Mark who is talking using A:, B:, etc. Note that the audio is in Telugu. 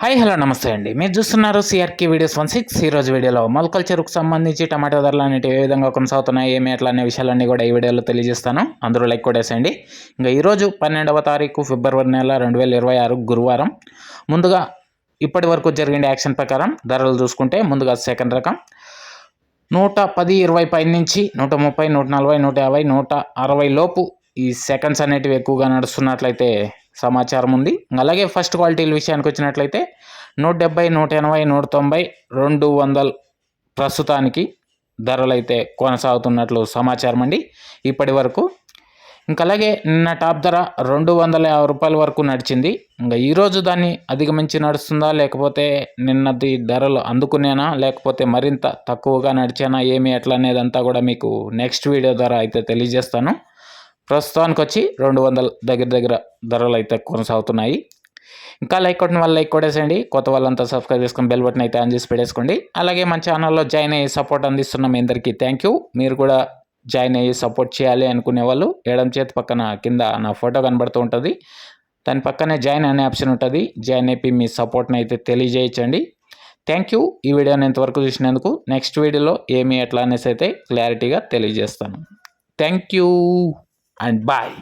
A: హాయ్ హలో నమస్తే అండి. మీరు చూస్తున్నారు సిఆర్కే వీడియోస్ 16. ఈరోజు వీడియోలో మొలకల చెరుకు సంబంధించి టమాటా ధరలు అనేటివి ఏ విధంగా కొనసాగుతున్నాయి, ఏమి ఎట్లా అనే విషయాలన్నీ కూడా ఈ వీడియోలో తెలియజేస్తాను. అందరూ లైక్ కొట్టేసేయండి. ఇంకా ఈరోజు 12వ తారీఖు ఫిబ్రవరి నెల 2026 గురువారం. ముందుగా ఇప్పటి వరకు జరిగిన యాక్షన్ ప్రకారం ధరలు చూసుకుంటే ముందుగా సెకండ్ రకం 110, 20 పై నుంచి 130, 140, 150, 160 లోపు ఈ సెకండ్స్ అనేటివి ఎక్కువగా నడుస్తున్నట్లయితే సమాచారం ఉంది. అలాగే ఫస్ట్ క్వాలిటీల విషయానికి వచ్చినట్లయితే 170, 180, 190, 200 ప్రస్తుతానికి ధరలు అయితే కొనసాగుతున్నట్లు సమాచారం అండి ఇప్పటి వరకు. ఇంకా అలాగే నిన్న టాప్ ధర 250 రూపాయల వరకు నడిచింది. ఇంకా ఈరోజు దాన్ని అధిగమించి నడుస్తుందా, లేకపోతే నిన్నది ధరలు అందుకునేనా, లేకపోతే మరింత తక్కువగా నడిచానా, ఏమి ఎట్లా అనేదంతా కూడా మీకు నెక్స్ట్ వీడియో ద్వారా అయితే తెలియజేస్తాను. ప్రస్తుతానికి వచ్చి 200 దగ్గర ధరలు అయితే కొనసాగుతున్నాయి. ఇంకా లైక్ కొట్టిన వాళ్ళు లైక్ కొట్టేసేయండి. కొత్త వాళ్ళంతా సబ్స్క్రైబ్ చేసుకొని బెల్ బటన్ అయితే ఆన్ చేసి పెట్టేసుకోండి. అలాగే మన ఛానల్లో జాయిన్ అయ్యి సపోర్ట్ అందిస్తున్న మీ అందరికీ థ్యాంక్ యూ. మీరు కూడా జాయిన్ అయ్యి సపోర్ట్ చేయాలి అనుకునే వాళ్ళు ఎడమ చేతి పక్కన కింద నా ఫోటో కనబడుతూ ఉంటుంది. దాని పక్కనే జాయిన్ అనే ఆప్షన్ ఉంటుంది. జాయిన్ అయిపోయి మీ సపోర్ట్ని అయితే తెలియజేయించండి. Thank you. ఈ వీడియోని ఇంతవరకు చూసినందుకు. నెక్స్ట్ వీడియోలో ఏమి ఎట్లా అనేసి అయితే క్లారిటీగా తెలియజేస్తాను. Thank you and bye.